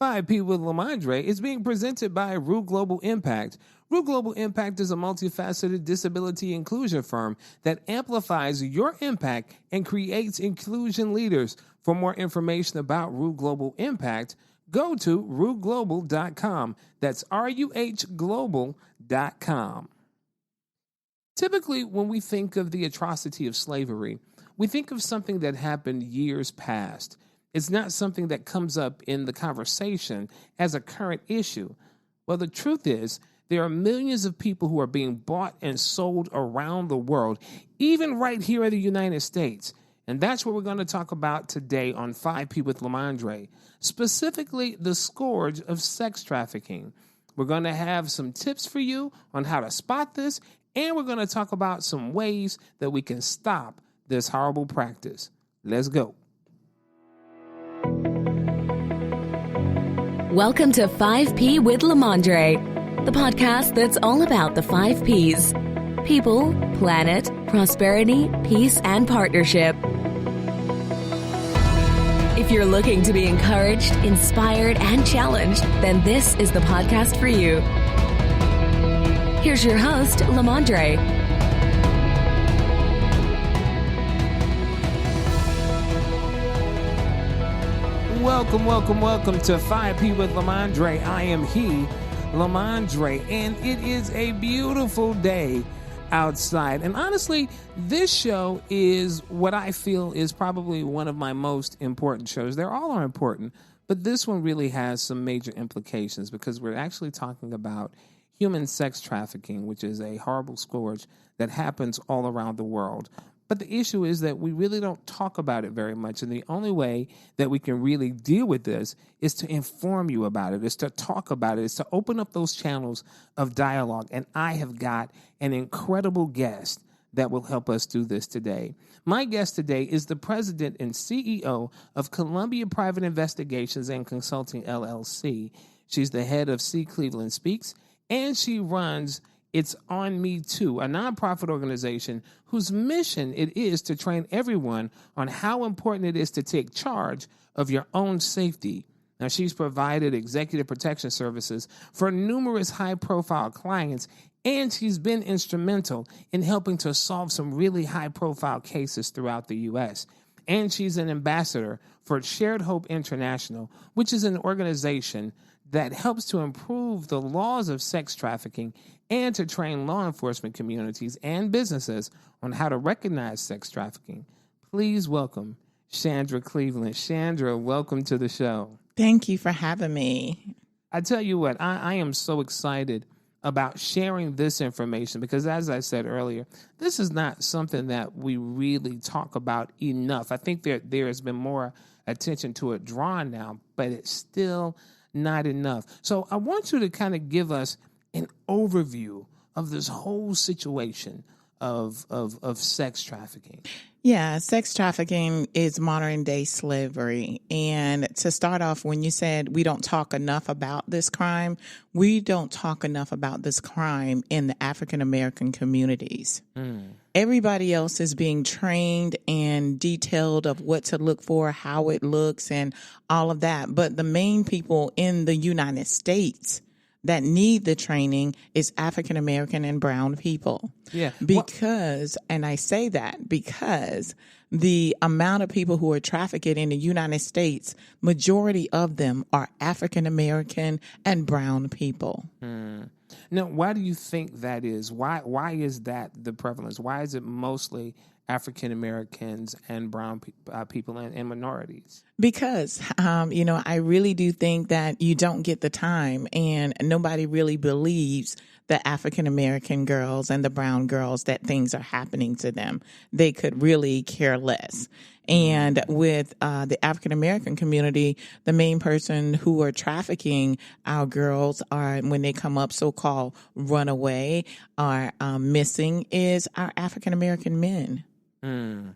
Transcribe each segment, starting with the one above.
5P with LaMondre is being presented by Root Global Impact. Root Global Impact is a multifaceted disability inclusion firm that amplifies your impact and creates inclusion leaders. For more information about Root Global Impact, go to rootglobal.com. That's RUHglobal.com. Typically, when we think of the atrocity of slavery, we think of something that happened years past. It's not something that comes up in the conversation as a current issue. Well, the truth is, there are millions of people who are being bought and sold around the world, even right here in the United States. And that's what we're going to talk about today on 5P with LaMondre, specifically the scourge of sex trafficking. We're going to have some tips for you on how to spot this, and we're going to talk about some ways that we can stop this horrible practice. Let's go. Welcome to 5P with LaMondre, the podcast that's all about the 5 Ps: people, planet, prosperity, peace, and partnership. If you're looking to be encouraged, inspired, and challenged, then this is the podcast for you. Here's your host, LaMondre. Welcome to 5P with LaMondre. I am he, LaMondre, and it is a beautiful day outside. And honestly, this show is what I feel is probably one of my most important shows. They're all important, but this one really has some major implications because we're actually talking about human sex trafficking, which is a horrible scourge that happens all around the world. But the issue is that we really don't talk about it very much. And the only way that we can really deal with this is to inform you about it, is to talk about it, is to open up those channels of dialogue. And I have got an incredible guest that will help us do this today. My guest today is the president and CEO of Columbia Private Investigations and Consulting, LLC. She's the head of Cleveland Speaks, and she runs It's On Me Too, a nonprofit organization whose mission it is to train everyone on how important it is to take charge of your own safety. Now, she's provided executive protection services for numerous high-profile clients, and she's been instrumental in helping to solve some really high-profile cases throughout the U.S. And she's an ambassador for Shared Hope International, which is an organization that helps to improve the laws of sex trafficking and to train law enforcement communities and businesses on how to recognize sex trafficking. Please welcome Chandra Cleveland. Chandra, welcome to the show. Thank you for having me. I tell you what, I am so excited about sharing this information because, as I said earlier, this is not something that we really talk about enough. I think there has been more attention to it drawn now, but it's still not enough. So I want you to kind of give us an overview of this whole situation of sex trafficking. Yeah, sex trafficking is modern day slavery. And to start off, when you said we don't talk enough about this crime, we don't talk enough about this crime in the African American communities. Everybody else is being trained and detailed of what to look for, how it looks, and all of that. But the main people in the United States that need the training is African American and brown people. Yeah. Because, and I say that because the amount of people who are trafficked in the United States, majority of them are African American and brown people. Now, why do you think that is? Why is that the prevalence? Why is it mostly African Americans and brown people and minorities? Because, I really do think that you don't get the time, and nobody really believes the African American girls and the brown girls that things are happening to them. They could really care less. And with the African American community, the main person who are trafficking our girls are, when they come up so-called runaway or missing, is our African American men. And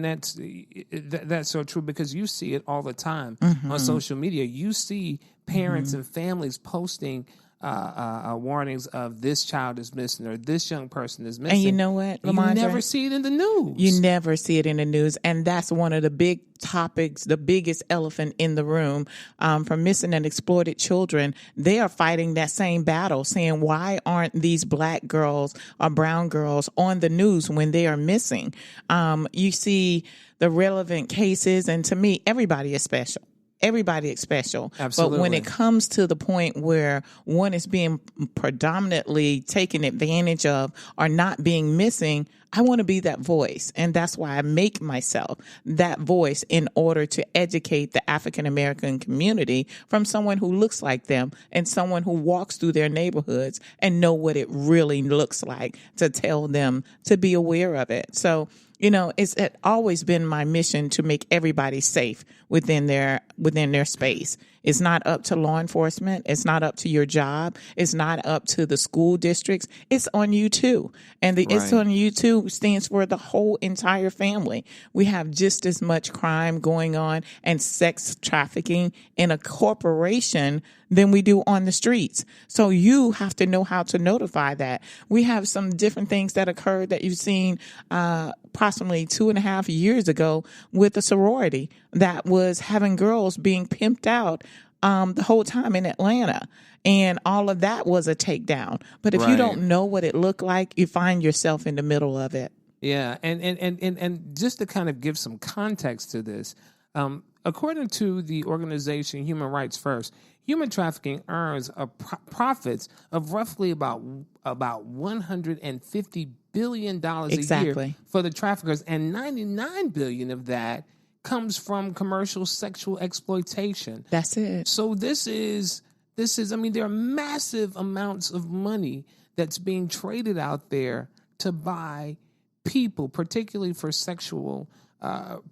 that's so true because you see it all the time on social media. You see parents and families posting warnings of this child is missing or this young person is missing. And you know what, LaMondre? You never see it in the news. You never see it in the news. And that's one of the big topics, the biggest elephant in the room, for missing and exploited children. They are fighting that same battle, saying, why aren't these black girls or brown girls on the news when they are missing? You see the relevant cases, and to me, everybody is special. Everybody is special. Absolutely. But when it comes to the point where one is being predominantly taken advantage of or not being missing, I want to be that voice. And that's why I make myself that voice in order to educate the African American community from someone who looks like them and someone who walks through their neighborhoods and know what it really looks like, to tell them to be aware of it. So, you know, it's always been my mission to make everybody safe within their space. It's not up to law enforcement. It's not up to your job. It's not up to the school districts. It's on you too. And the It's on you too stands for the whole entire family. We have just as much crime going on and sex trafficking in a corporation than we do on the streets. So you have to know how to notify that. We have some different things that occurred that you've seen approximately 2.5 years ago with a sorority that was having girls being pimped out the whole time in Atlanta. And all of that was a takedown. But if you don't know what it looked like, you find yourself in the middle of it. Yeah. And just to kind of give some context to this, according to the organization Human Rights First, human trafficking earns profits of roughly about $150 billion a year for the traffickers, and $99 billion of that comes from commercial sexual exploitation. That's it. So this is, I mean, there are massive amounts of money that's being traded out there to buy people, particularly for sexual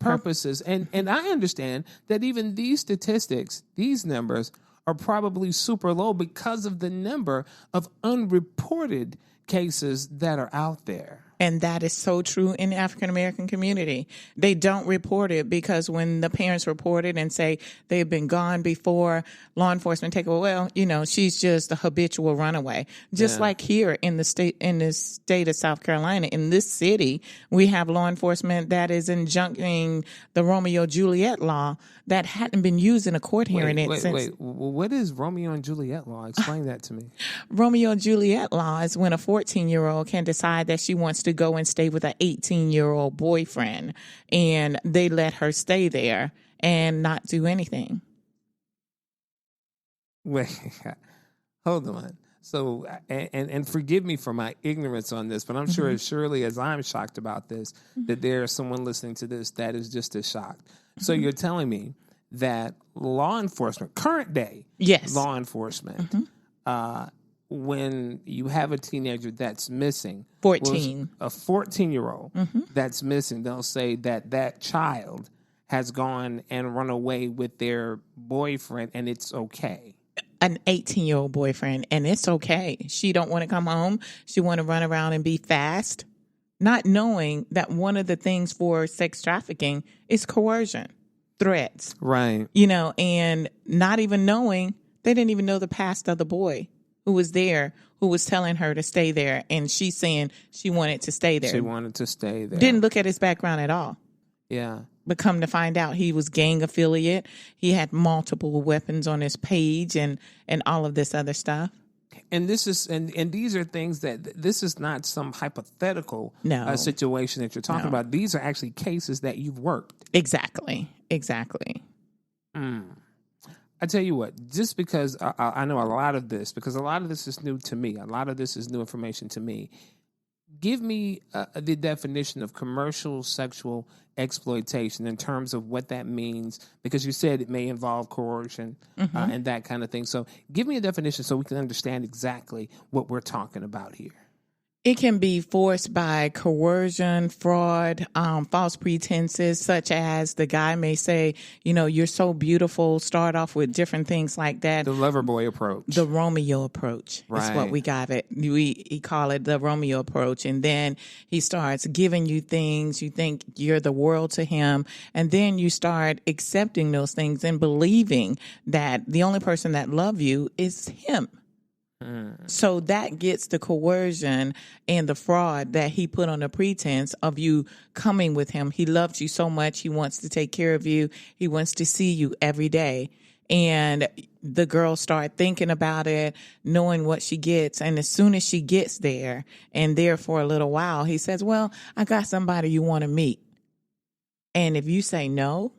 purposes. And I understand that even these statistics, these numbers, are probably super low because of the number of unreported cases that are out there. And that is so true in the African American community. They don't report it because when the parents report it and say they've been gone before, law enforcement take it, well, you know, she's just a habitual runaway. Just like here in the state of South Carolina, in this city, we have law enforcement that is injuncting the Romeo Juliet law that hadn't been used in a court hearing since. Wait, what is Romeo and Juliet law? Explain that to me. Romeo and Juliet law is when a 14-year-old can decide that she wants to go and stay with an 18-year-old boyfriend, and they let her stay there and not do anything. Wait, hold on. So, and forgive me for my ignorance on this, but I'm sure as surely as I'm shocked about this, that there's someone listening to this that is just as shocked. So you're telling me that law enforcement, current day law enforcement, when you have a teenager that's missing, 14, a 14-year-old that's missing, they'll say that child has gone and run away with their boyfriend, and it's okay. An 18-year-old boyfriend, and it's okay. She don't want to come home. She want to run around and be fast, not knowing that one of the things for sex trafficking is coercion, threats. Right. You know, and not even knowing, they didn't even know the past of the boy who was there, who was telling her to stay there, and she's saying she wanted to stay there. She wanted to stay there. Didn't look at his background at all. Yeah. But come to find out, he was gang affiliate. He had multiple weapons on his page and all of this other stuff. And this is and these are things that this is not some hypothetical situation that you're talking about. These are actually cases that you've worked. Exactly. I tell you what, just because I know a lot of this, because a lot of this is new to me. A lot of this is new information to me. Give me the definition of commercial sexual exploitation in terms of what that means, because you said it may involve coercion and that kind of thing. So give me a definition so we can understand exactly what we're talking about here. It can be forced by coercion, fraud, false pretenses, such as the guy may say, you know, you're so beautiful, start off with different things like that. The lover boy approach. The Romeo approach is what we got it. We call it the Romeo approach. And then he starts giving you things. You think you're the world to him. And then you start accepting those things and believing that the only person that loves you is him. So that gets the coercion and the fraud that he put on the pretense of you coming with him. He loves you so much. He wants to take care of you. He wants to see you every day. And the girl started thinking about it, knowing what she gets. And as soon as she gets there and there for a little while, he says, well, I got somebody you want to meet. And if you say no,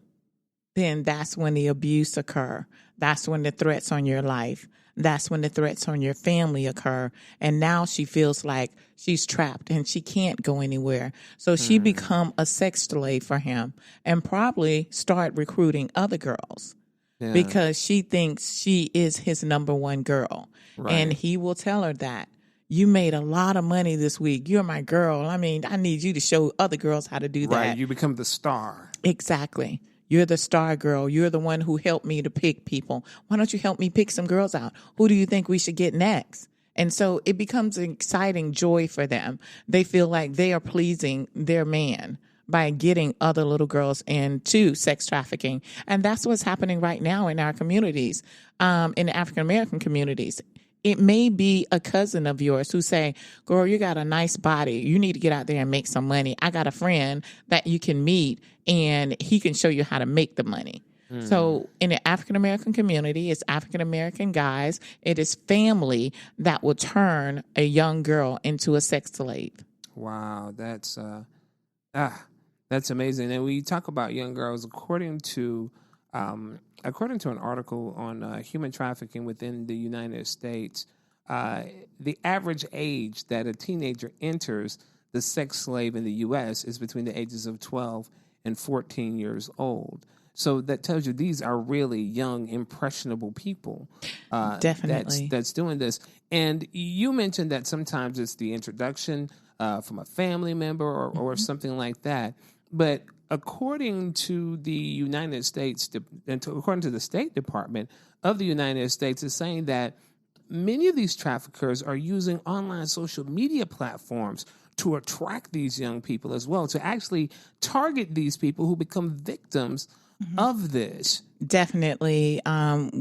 then that's when the abuse occur. That's when the threats on your life. That's when the threats on your family occur. And now she feels like she's trapped and she can't go anywhere. So she become a sex slave for him and probably start recruiting other girls because she thinks she is his number one girl. Right. And he will tell her that. You made a lot of money this week. You're my girl. I mean, I need you to show other girls how to do that. Right. You become the star. Exactly. You're the star girl. You're the one who helped me to pick people. Why don't you help me pick some girls out? Who do you think we should get next? And so it becomes an exciting joy for them. They feel like they are pleasing their man by getting other little girls into sex trafficking. And that's what's happening right now in our communities, in the African-American communities. It may be a cousin of yours who say, girl, you got a nice body. You need to get out there and make some money. I got a friend that you can meet and he can show you how to make the money. So in the African-American community, it's African-American guys. It is family that will turn a young girl into a sex slave. Wow, that's amazing. And we talk about young girls, according to an article on human trafficking within the United States, the average age that a teenager enters the sex slave in the U.S. is between the ages of 12 and 14 years old. So that tells you these are really young, impressionable people. Definitely. That's doing this. And you mentioned that sometimes it's the introduction from a family member or something like that. But according to the United States, according to the State Department of the United States, is saying that many of these traffickers are using online social media platforms to attract these young people as well, to actually target these people who become victims of this. Definitely. I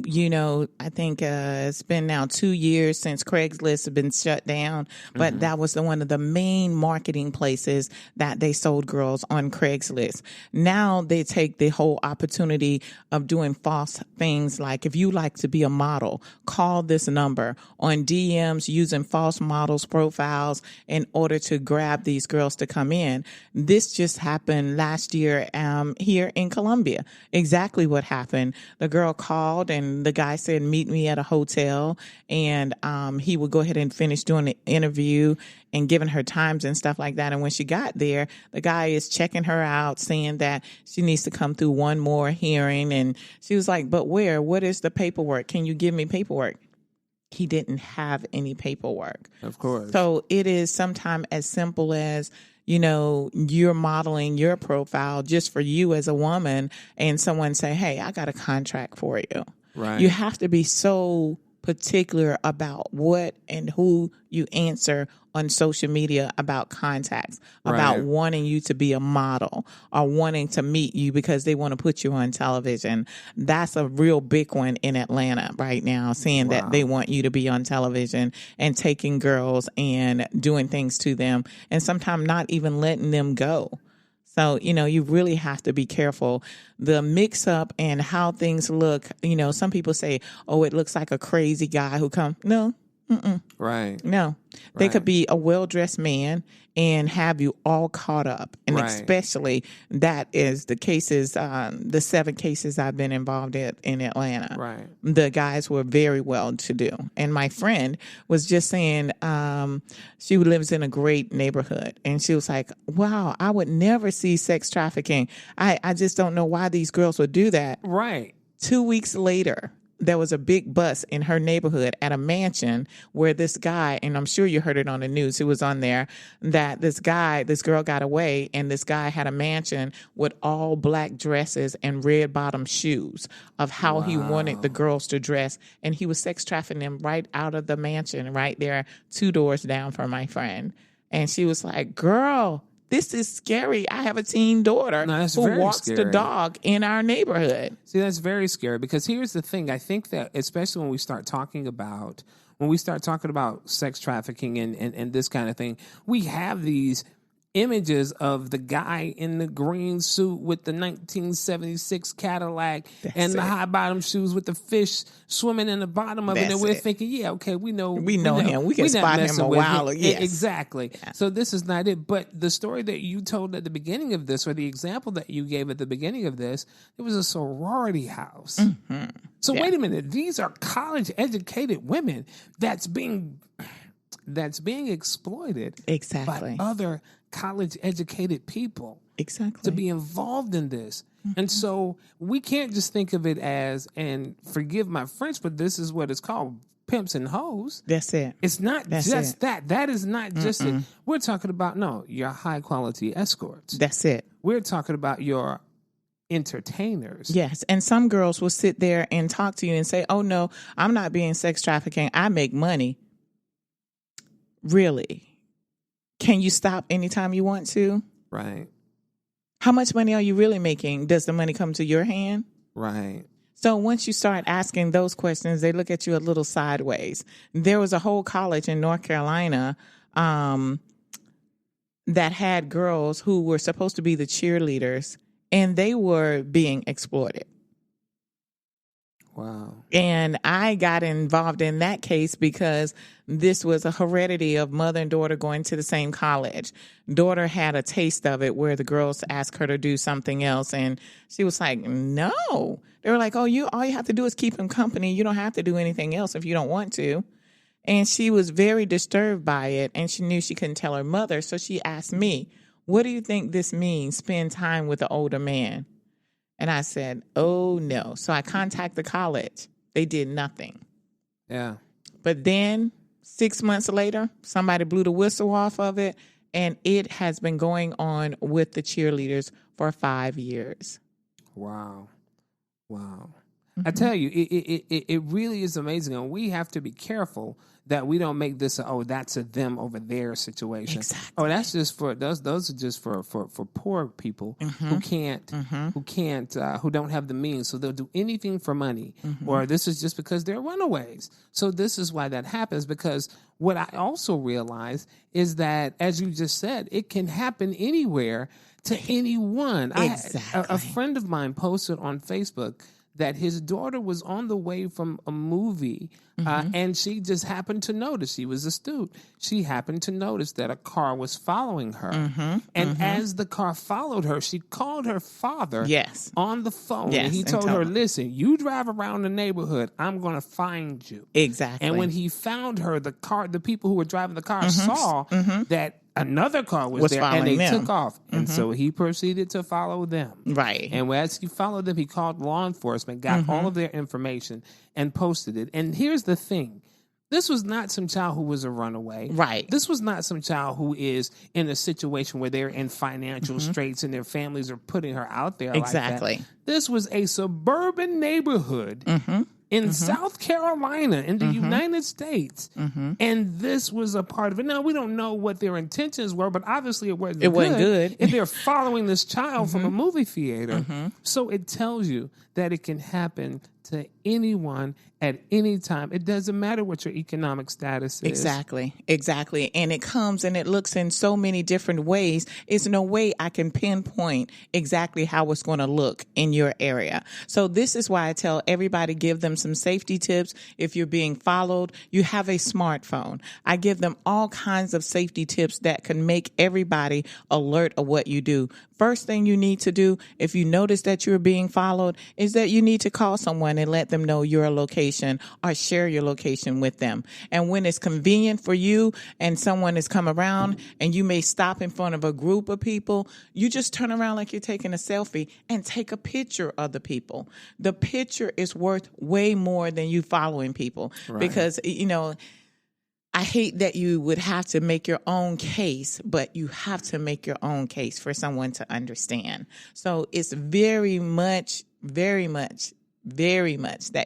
think it's been now 2 years since Craigslist has been shut down, but that was one of the main marketing places that they sold girls on Craigslist. Now they take the whole opportunity of doing false things like, if you like to be a model, call this number, on DMs using false models profiles in order to grab these girls to come in. This just happened last year here in Colombia. Exactly what happened. The girl called and the guy said, meet me at a hotel. And he would go ahead and finish doing the interview and giving her times and stuff like that. And when she got there, the guy is checking her out, saying that she needs to come through one more hearing. And she was like, but where? What is the paperwork? Can you give me paperwork? He didn't have any paperwork. Of course. So it is sometimes as simple as, you're modeling your profile just for you as a woman and someone say, hey, I got a contract for you. Right. You have to be so particular about what and who you answer on social media about contacts, about wanting you to be a model or wanting to meet you because they want to put you on television. That's a real big one in Atlanta right now, saying that they want you to be on television and taking girls and doing things to them and sometimes not even letting them go. So, you really have to be careful. The mix up and how things look, some people say, oh, it looks like a crazy guy who come. No. Right. No. They could be a well-dressed man and have you all caught up. And especially that is the cases, the 7 cases I've been involved in Atlanta. Right. The guys were very well-to-do. And my friend was just saying she lives in a great neighborhood. And she was like, wow, I would never see sex trafficking. I just don't know why these girls would do that. Right. 2 weeks later, there was a big bust in her neighborhood at a mansion where this guy, and I'm sure you heard it on the news, who was on there, that this girl got away, and this guy had a mansion with all black dresses and red bottom shoes of how he wanted the girls to dress. And he was sex trafficking them right out of the mansion, right there, 2 doors down from my friend. And she was like, girl, this is scary. I have a teen daughter who walks the dog in our neighborhood. See, that's very scary because here's the thing. I think that especially when we start talking about when we start talking about sex trafficking and this kind of thing, we have these images of the guy in the green suit with the 1976 Cadillac and the high bottom shoes with the fish swimming in the bottom of it. And we're thinking, yeah, okay, we know him. We can spot him a while. Yes. Exactly. Yeah. So this is not it. But the story that you told at the beginning of this, or the example that you gave at the beginning of this, it was a sorority house. Mm-hmm. So wait a minute. These are college educated women that's being exploited by other college educated people to be involved in this. Mm-hmm. And so we can't just think of it as, and forgive my French, but this is what it's called, pimps and hoes. That's it. It's not just that. That is not just it. We're talking about, your high quality escorts. That's it. We're talking about your entertainers. Yes. And some girls will sit there and talk to you and say, oh no, I'm not being sex trafficking. I make money. Really? Can you stop anytime you want to? Right. How much money are you really making? Does the money come to your hand? Right. So once you start asking those questions, they look at you a little sideways. There was a whole college in North Carolina that had girls who were supposed to be the cheerleaders, and they were being exploited. Wow. And I got involved in that case because this was a heredity of mother and daughter going to the same college. Daughter had a taste of it where the girls asked her to do something else, and she was like, no. They were like, oh, all you have to do is keep him company. You don't have to do anything else if you don't want to. And she was very disturbed by it, and she knew she couldn't tell her mother. So she asked me, what do you think this means, spend time with an older man? And I said, oh, no. So I contacted the college. They did nothing. Yeah. But then 6 months later, somebody blew the whistle off of it, and it has been going on with the cheerleaders for 5 years. Wow. Mm-hmm. I tell you, it really is amazing. And we have to be careful that we don't make this that's a them over there situation. Exactly. Oh, that's just for those are just for poor people who don't have the means. So they'll do anything for money. Mm-hmm. Or this is just because they're runaways. So this is why that happens, because what I also realize is that, as you just said, it can happen anywhere to anyone. Exactly. A friend of mine posted on Facebook that his daughter was on the way from a movie, and she just happened to notice, she was astute, she happened to notice that a car was following her. And as the car followed her, she called her father on the phone. Yes, and he told her, listen, you drive around the neighborhood, I'm going to find you. Exactly. And when he found her, the people who were driving the car saw that another car was there, and they took off. And so he proceeded to follow them. Right. And as he followed them, he called law enforcement, got all of their information, and posted it. And here's the thing. This was not some child who was a runaway. Right. This was not some child who is in a situation where they're in financial straits and their families are putting her out there exactly. like that. This was a suburban neighborhood in South Carolina, in the United States. And this was a part of it. Now, we don't know what their intentions were, but obviously it wasn't good if they're following this child from a movie theater. So it tells you that it can happen to anyone at any time. It doesn't matter what your economic status is. Exactly. And it comes and it looks in so many different ways. It's no way I can pinpoint exactly how it's going to look in your area. So this is why I tell everybody, give them some safety tips. If you're being followed, you have a smartphone. I give them all kinds of safety tips that can make everybody alert of what you do. First thing you need to do, if you notice that you're being followed, is that you need to call someone and let them know your location or share your location with them. And when it's convenient for you and someone has come around and you may stop in front of a group of people, you just turn around like you're taking a selfie and take a picture of the people. The picture is worth way more than you following people because, I hate that you would have to make your own case, but you have to make your own case for someone to understand. So it's very much that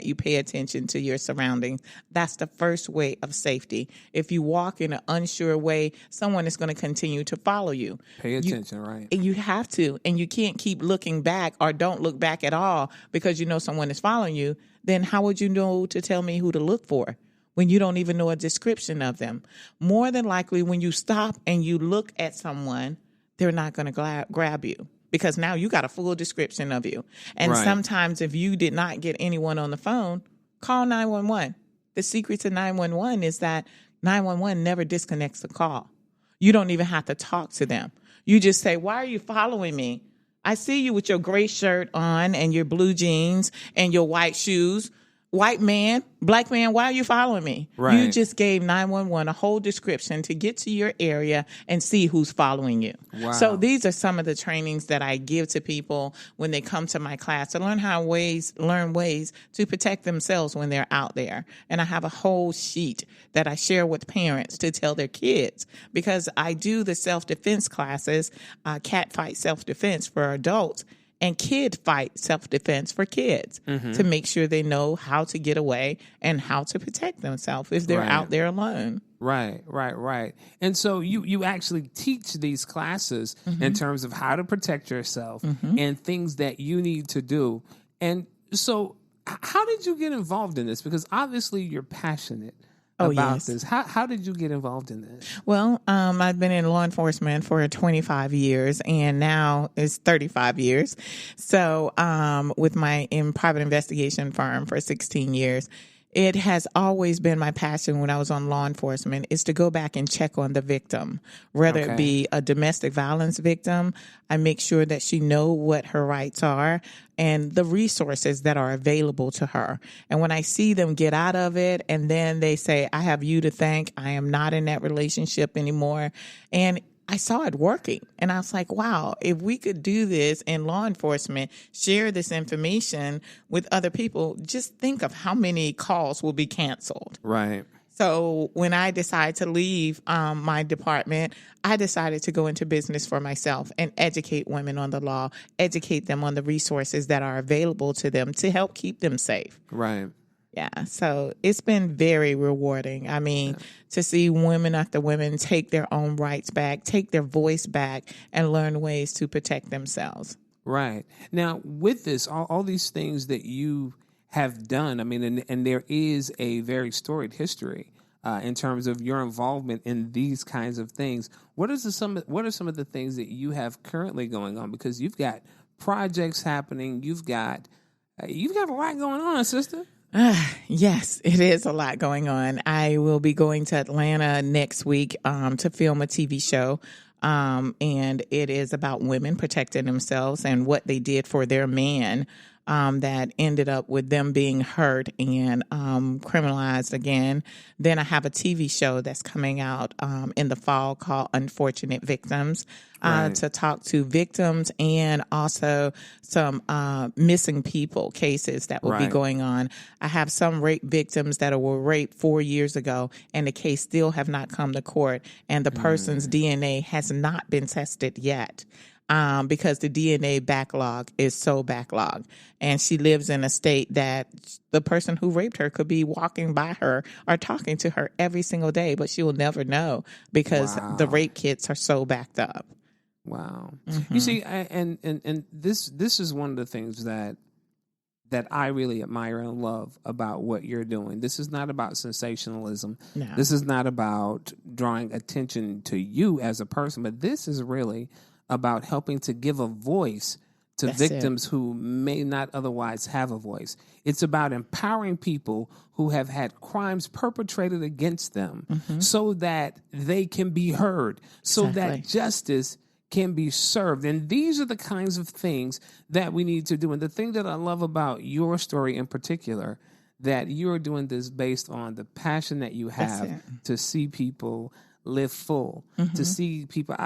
you pay attention to your surroundings. That's the first way of safety. If you walk in an unsure way, someone is going to continue to follow you. Pay attention, right? You have to, and you can't keep looking back or don't look back at all because you know someone is following you. Then how would you know to tell me who to look for? when you don't even know a description of them. More than likely, when you stop and you look at someone, they're not going to grab you because now you got a full description of you. And sometimes if you did not get anyone on the phone, call 911. The secret to 911 is that 911 never disconnects the call. You don't even have to talk to them. You just say, why are you following me? I see you with your gray shirt on and your blue jeans and your white shoes. White man, black man, why are you following me? Right. You just gave 911 a whole description to get to your area and see who's following you. Wow. So these are some of the trainings that I give to people when they come to my class to learn ways to protect themselves when they're out there. And I have a whole sheet that I share with parents to tell their kids because I do the self-defense classes, cat fight self-defense for adults. And kid fight self-defense for kids to make sure they know how to get away and how to protect themselves if they're out there alone. Right. And so you actually teach these classes in terms of how to protect yourself and things that you need to do. And so how did you get involved in this? Because obviously you're passionate about this. How did you get involved in this? Well, I've been in law enforcement for 25 years and now it's 35 years. So with my private investigation firm for 16 years, it has always been my passion when I was on law enforcement is to go back and check on the victim, whether it be a domestic violence victim. I make sure that she know what her rights are and the resources that are available to her. And when I see them get out of it and then they say, I have you to thank, I am not in that relationship anymore. And I saw it working. And I was like, wow, if we could do this in law enforcement, share this information with other people, just think of how many calls will be canceled. Right. So when I decided to leave my department, I decided to go into business for myself and educate women on the law, educate them on the resources that are available to them to help keep them safe. Right. Yeah, so it's been very rewarding. I mean, to see women after women take their own rights back, take their voice back, and learn ways to protect themselves. Right. Now, with this, all these things that you have done, I mean, and there is a very storied history in terms of your involvement in these kinds of things. What are some of the things that you have currently going on? Because you've got projects happening, you've got a lot going on, sister. Yes, it is a lot going on. I will be going to Atlanta next week to film a TV show. And it is about women protecting themselves and what they did for their man that ended up with them being hurt and criminalized again. Then I have a TV show that's coming out in the fall called Unfortunate Victims to talk to victims and also some missing people cases that will be going on. I have some rape victims that were raped 4 years ago and the case still have not come to court and the person's DNA has not been tested yet. Because the DNA backlog is so backlogged. And she lives in a state that the person who raped her could be walking by her or talking to her every single day, but she will never know because the rape kits are so backed up. Wow. You see, and this is one of the things that I really admire and love about what you're doing. This is not about sensationalism. No. This is not about drawing attention to you as a person, but this is really about helping to give a voice to victims who may not otherwise have a voice. It's about empowering people who have had crimes perpetrated against them so that they can be heard, so that justice can be served. And these are the kinds of things that we need to do. And the thing that I love about your story in particular, that you're doing this based on the passion that you have to see people live full, to see people.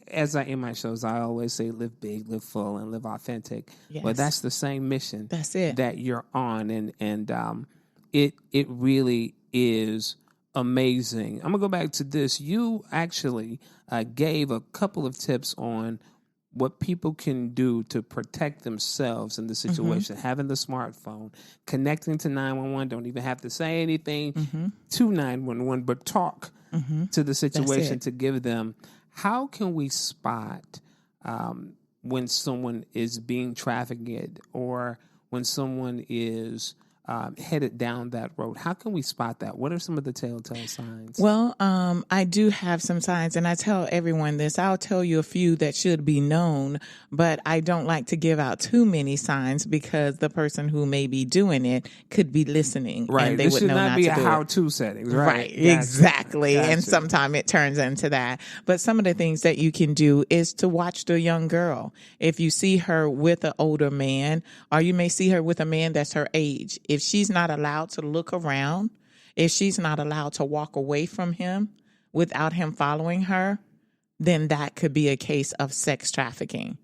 As I end my shows, I always say live big, live full, and live authentic. Yes. But that's the same mission that you're on. And it really is amazing. I'm going to go back to this. You actually gave a couple of tips on what people can do to protect themselves in the situation. Having the smartphone, connecting to 911, don't even have to say anything to 911, but talk to the situation to give them. How can we spot when someone is being trafficked or when someone is headed down that road? How can we spot that? What are some of the telltale signs? Well, I do have some signs, and I tell everyone this. I'll tell you a few that should be known, but I don't like to give out too many signs because the person who may be doing it could be listening. Right. And they this would should know not not be to a do how-to setting. Right. Gotcha. Exactly. Gotcha. And sometimes it turns into that. But some of the things that you can do is to watch the young girl. If you see her with an older man, or you may see her with a man that's her age, if she's not allowed to look around, if she's not allowed to walk away from him without him following her, then that could be a case of sex trafficking.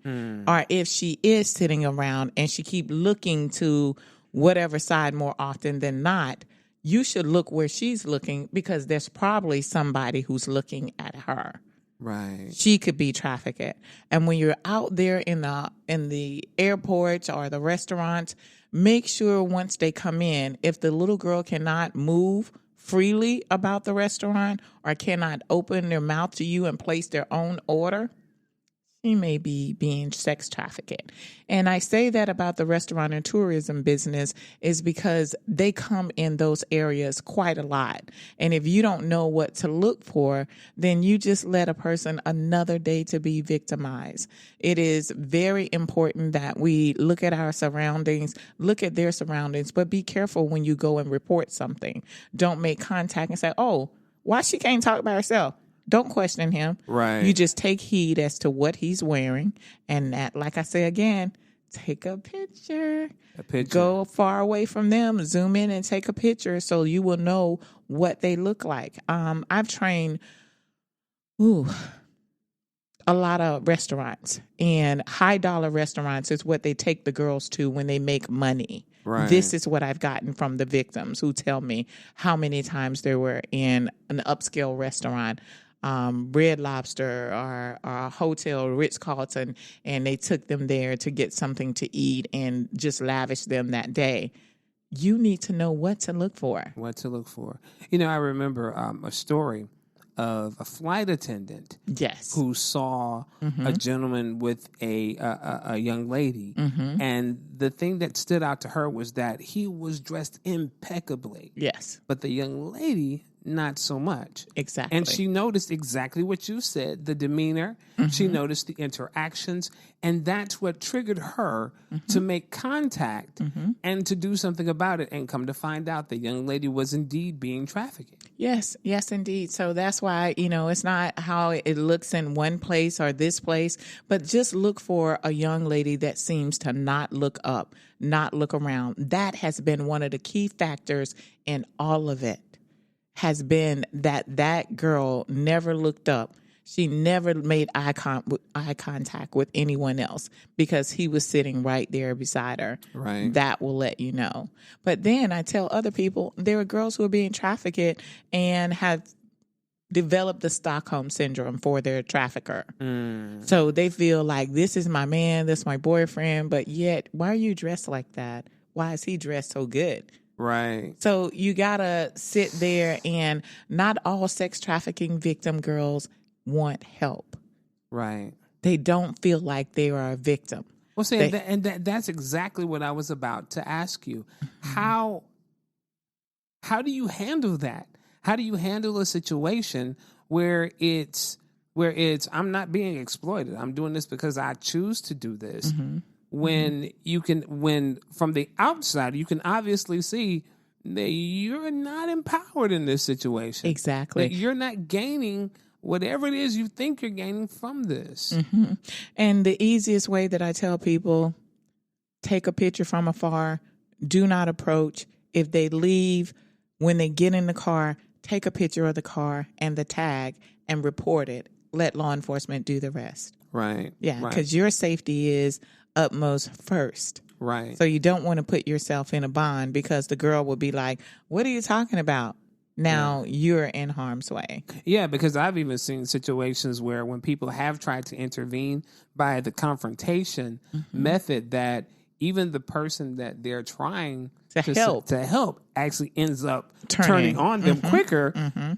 Or if she is sitting around and she keep looking to whatever side more often than not, you should look where she's looking because there's probably somebody who's looking at her. Right. She could be trafficked. And when you're out there in the airports or the restaurants, make sure once they come in, if the little girl cannot move freely about the restaurant or cannot open their mouth to you and place their own order, she may be being sex trafficked. And I say that about the restaurant and tourism business is because they come in those areas quite a lot. And if you don't know what to look for, then you just let a person another day to be victimized. It is very important that we look at our surroundings, look at their surroundings, but be careful when you go and report something. Don't make contact and say, oh, why she can't talk by herself? Don't question him. Right. You just take heed as to what he's wearing. And that, like I say again, take a picture. Go far away from them, zoom in and take a picture so you will know what they look like. I've trained a lot of restaurants, and high dollar restaurants is what they take the girls to when they make money. Right. This is what I've gotten from the victims who tell me how many times they were in an upscale restaurant, Red Lobster or a hotel, Ritz-Carlton, and they took them there to get something to eat and just lavish them that day. You need to know what to look for. What to look for. You know, I remember a story of a flight attendant who saw a gentleman with a young lady. And the thing that stood out to her was that he was dressed impeccably. Yes. But the young lady, not so much. Exactly. And she noticed exactly what you said, the demeanor. She noticed the interactions. And that's what triggered her to make contact and to do something about it. And come to find out the young lady was indeed being trafficked. Yes, indeed. So that's why, it's not how it looks in one place or this place, but just look for a young lady that seems to not look up, not look around. That has been one of the key factors in all of it, has been that girl never looked up. She never made eye contact with anyone else because he was sitting right there beside her. Right. That will let you know. But then I tell other people there are girls who are being trafficked and have developed the Stockholm syndrome for their trafficker. So they feel like this is my man, this is my boyfriend, but yet why are you dressed like that? Why is he dressed so good? Right. So you gotta sit there, and not all sex trafficking victim girls want help. Right. They don't feel like they are a victim. Well, that's exactly what I was about to ask you. How do you handle that? How do you handle a situation where it's I'm not being exploited. I'm doing this because I choose to do this. When from the outside you can obviously see that you're not empowered in this situation. Exactly. That you're not gaining whatever it is you think you're gaining from this. And the easiest way that I tell people, take a picture from afar, do not approach. If they leave, when they get in the car, take a picture of the car and the tag and report it. Let law enforcement do the rest. Right. Yeah, because your safety is utmost first. Right. So you don't want to put yourself in a bind because the girl will be like, what are you talking about? Now you're in harm's way. Yeah, because I've even seen situations where when people have tried to intervene by the confrontation method, that even the person that they're trying to help actually ends up turning on them quicker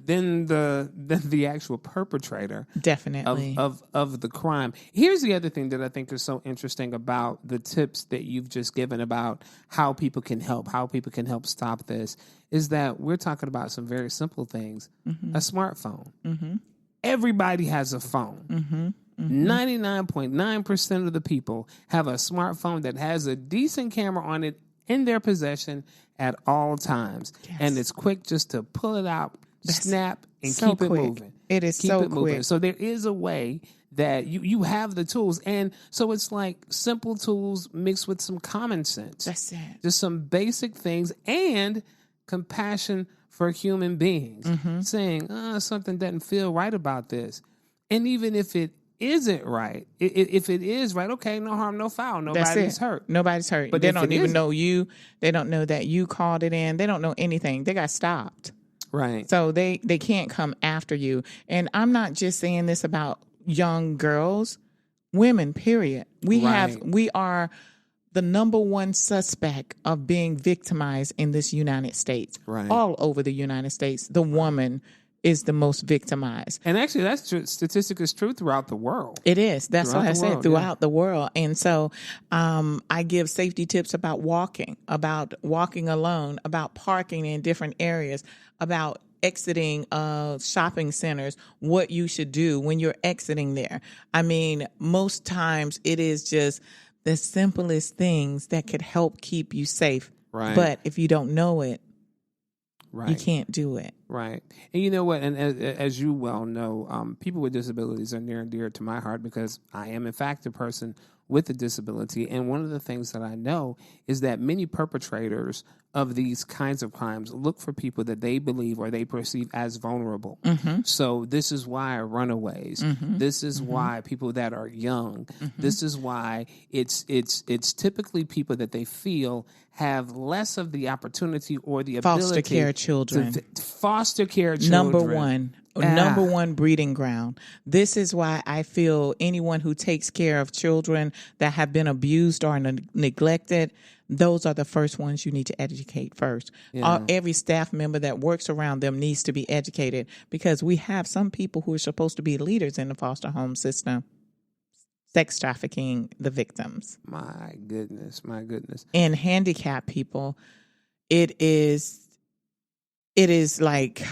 than the actual perpetrator definitely of the crime. Here's the other thing that I think is so interesting about the tips that you've just given about how people can help stop this, is that we're talking about some very simple things. A smartphone. Everybody has a phone. 99.9% of the people have a smartphone that has a decent camera on it in their possession at all times. Yes. And it's quick just to pull it out, snap, and so keep it quick. moving. It is keep so it moving. quick. So there is a way that you have the tools. And so it's like simple tools mixed with some common sense. That's it. Just some basic things and compassion for human beings. Saying, something doesn't feel right about this. And even if it isn't right, if it is right, okay, no harm, no foul. Nobody's hurt. Nobody's hurt. But they don't even know you. They don't know that you called it in. They don't know anything. They got stopped. Right. So they can't come after you. And I'm not just saying this about young girls, women, period. We are the number one suspect of being victimized in this United States. Right. All over the United States, the woman is the most victimized. And actually, that statistic is true throughout the world. It is. That's what I said, throughout the world. And so I give safety tips about walking alone, about parking in different areas, about exiting shopping centers, what you should do when you're exiting there. I mean, most times it is just the simplest things that could help keep you safe. Right. But if you don't know it, right, you can't do it. Right. And you know what? And as you well know, people with disabilities are near and dear to my heart because I am, in fact, a person with a disability. And one of the things that I know is that many perpetrators of these kinds of crimes look for people that they believe or they perceive as vulnerable. So this is why runaways. This is why people that are young. This is why it's typically people that they feel have less of the opportunity or the ability. Foster care children. Foster care children. Number one breeding ground. This is why I feel anyone who takes care of children that have been abused or neglected, those are the first ones you need to educate first. Yeah. Every staff member that works around them needs to be educated because we have some people who are supposed to be leaders in the foster home system sex trafficking the victims. My goodness. And handicapped people, it is like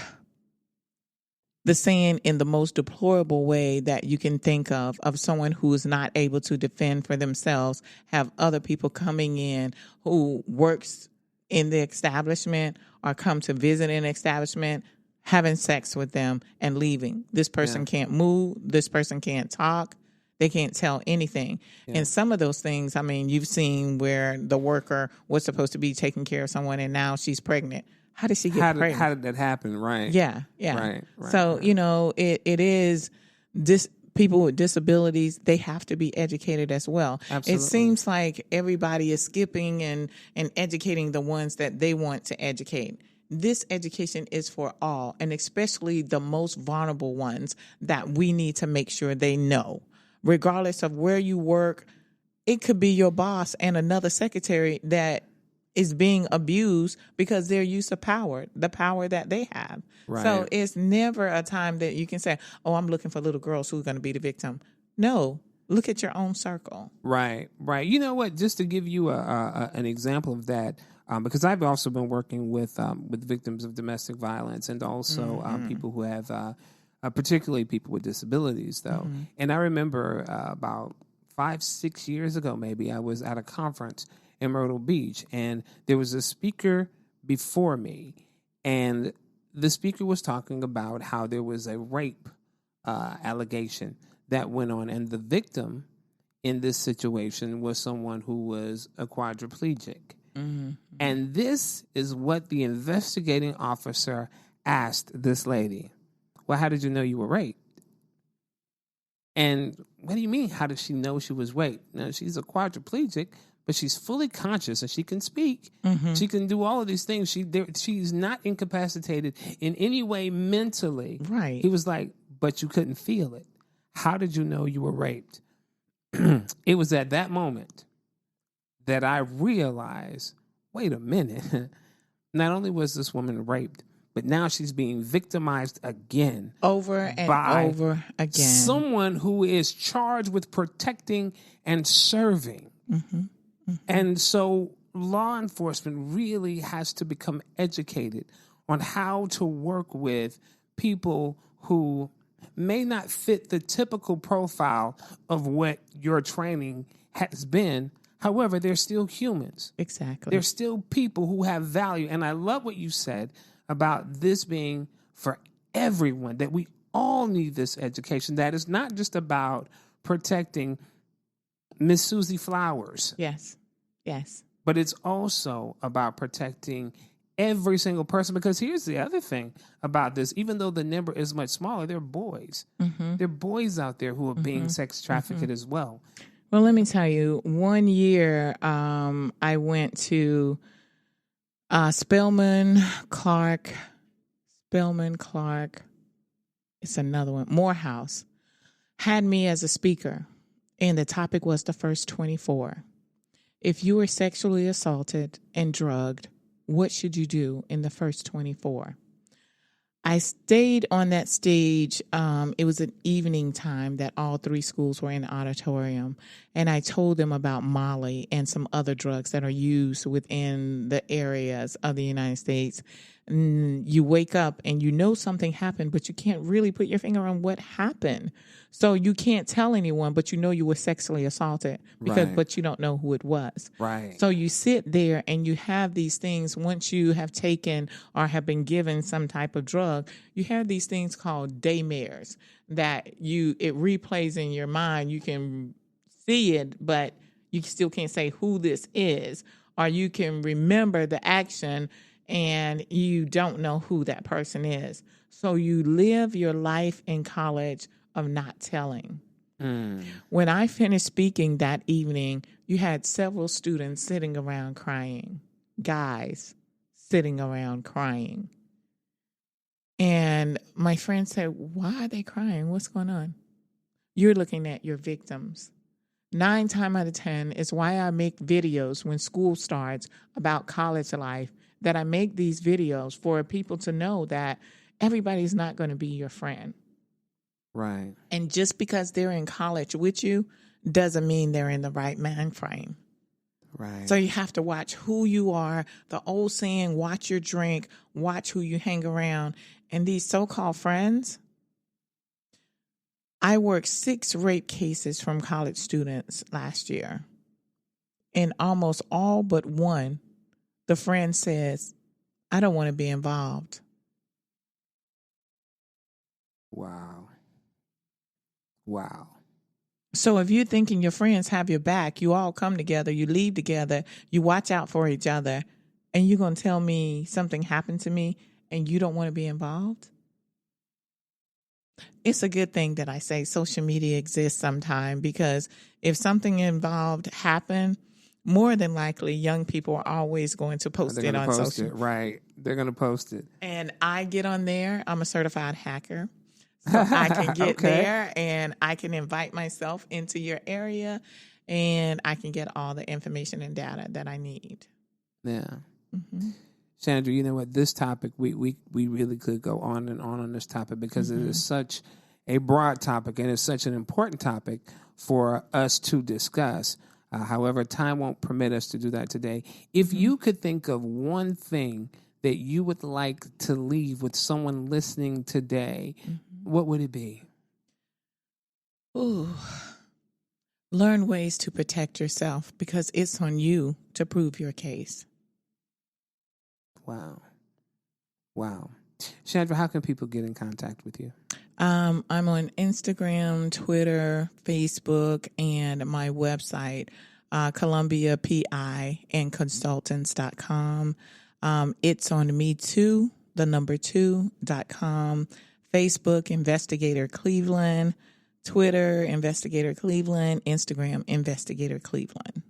the saying in the most deplorable way that you can think of someone who is not able to defend for themselves, have other people coming in who works in the establishment or come to visit an establishment, having sex with them and leaving. This person can't move. This person can't talk. They can't tell anything. Yeah. And some of those things, I mean, you've seen where the worker was supposed to be taking care of someone and now she's pregnant. How did she get pregnant? How did that happen? Right. Yeah. Right. So, you know, it is this people with disabilities, they have to be educated as well. Absolutely. It seems like everybody is skipping and educating the ones that they want to educate. This education is for all, and especially the most vulnerable ones that we need to make sure they know. Regardless of where you work, it could be your boss and another secretary that is being abused because they're used to power, the power that they have. Right. So it's never a time that you can say, oh, I'm looking for little girls who are going to be the victim. No, look at your own circle. Right. You know what? Just to give you an example of that, because I've also been working with victims of domestic violence and also people who have, particularly people with disabilities, though. And I remember about 5-6 years ago, maybe, I was at a conference in Myrtle Beach, and there was a speaker before me, and the speaker was talking about how there was a rape allegation that went on, and the victim in this situation was someone who was a quadriplegic. And this is what the investigating officer asked this lady. Well, how did you know you were raped? And what do you mean, how did she know she was raped? Now, she's a quadriplegic, but she's fully conscious and she can speak. She can do all of these things. She's not incapacitated in any way mentally. Right. He was like, but you couldn't feel it. How did you know you were raped? It was at that moment that I realized, wait a minute. Not only was this woman raped, but now she's being victimized again. Over and over again. Someone who is charged with protecting and serving. Mm-hmm. Mm-hmm. And so law enforcement really has to become educated on how to work with people who may not fit the typical profile of what your training has been. However, they're still humans. Exactly. They're still people who have value. And I love what you said about this being for everyone, that we all need this education, that is not just about protecting Miss Susie Flowers. Yes. Yes. But it's also about protecting every single person, because here's the other thing about this. Even though the number is much smaller, there are boys. Mm-hmm. There are boys out there who are being sex trafficked as well. Well, let me tell you, one year I went to Spelman Clark, it's another one, Morehouse, had me as a speaker, and the topic was the first 24. If you were sexually assaulted and drugged, what should you do in the first 24? I stayed on that stage. It was an evening time that all 3 schools were in the auditorium. And I told them about Molly and some other drugs that are used within the areas of the United States. You wake up and you know something happened, but you can't really put your finger on what happened. So you can't tell anyone, but you know you were sexually assaulted but you don't know who it was. Right. So you sit there and you have these things. Once you have taken or have been given some type of drug, you have these things called daymares that it replays in your mind. You can see it, but you still can't say who this is, or you can remember the action and you don't know who that person is. So you live your life in college of not telling. When I finished speaking that evening, you had several students sitting around crying, guys sitting around crying. And my friend said, why are they crying? What's going on? You're looking at your victims. 9 times out of 10 is why I make videos when school starts about college life, that I make these videos for people to know that everybody's not going to be your friend. Right. And just because they're in college with you doesn't mean they're in the right mind frame. Right. So you have to watch who you are. The old saying, watch your drink, watch who you hang around. And these so-called friends, I worked 6 rape cases from college students last year. And almost all but one, the friend says, I don't want to be involved. Wow. So if you're thinking your friends have your back, you all come together, you leave together, you watch out for each other, and you're going to tell me something happened to me and you don't want to be involved? It's a good thing that I say social media exists sometime, because if something involved happened, more than likely young people are always going to post it on social media. Right. They're going to post it. And I get on there. I'm a certified hacker. So I can get there and I can invite myself into your area and I can get all the information and data that I need. Yeah. Mm-hmm. Chandra, you know what? This topic, we really could go on and on this topic, because it is such a broad topic and it's such an important topic for us to discuss. However, time won't permit us to do that today. If you could think of one thing that you would like to leave with someone listening today, what would it be? Ooh. Learn ways to protect yourself, because it's on you to prove your case. Wow. Chandra, how can people get in contact with you? I'm on Instagram, Twitter, Facebook, and my website, ColumbiaPIandConsultants.com. It's on Me Too, the number 2.com. Facebook, Investigator Cleveland. Twitter, Investigator Cleveland. Instagram, Investigator Cleveland.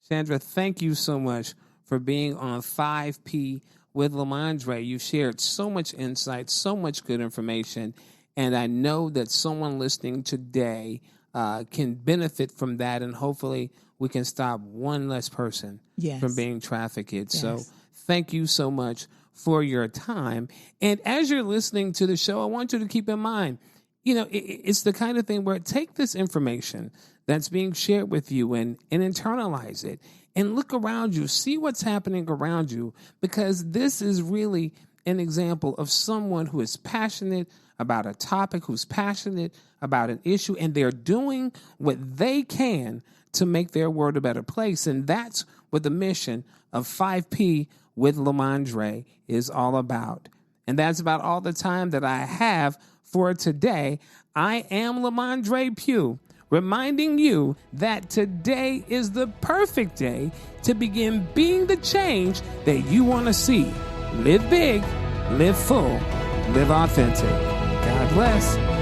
Chandra, thank you so much for being on 5P with LaMondre. You've shared so much insight, so much good information, and I know that someone listening today can benefit from that, and hopefully we can stop one less person from being trafficked. Yes. So thank you so much for your time. And as you're listening to the show, I want you to keep in mind, it's the kind of thing where take this information that's being shared with you and internalize it and look around you, see what's happening around you, because this is really an example of someone who is passionate about a topic, who's passionate about an issue, and they're doing what they can to make their world a better place. And that's what the mission of 5P with LaMondre is all about. And that's about all the time that I have for today. I am LaMondre Pugh, reminding you that today is the perfect day to begin being the change that you want to see. Live big, live full, live authentic. God bless.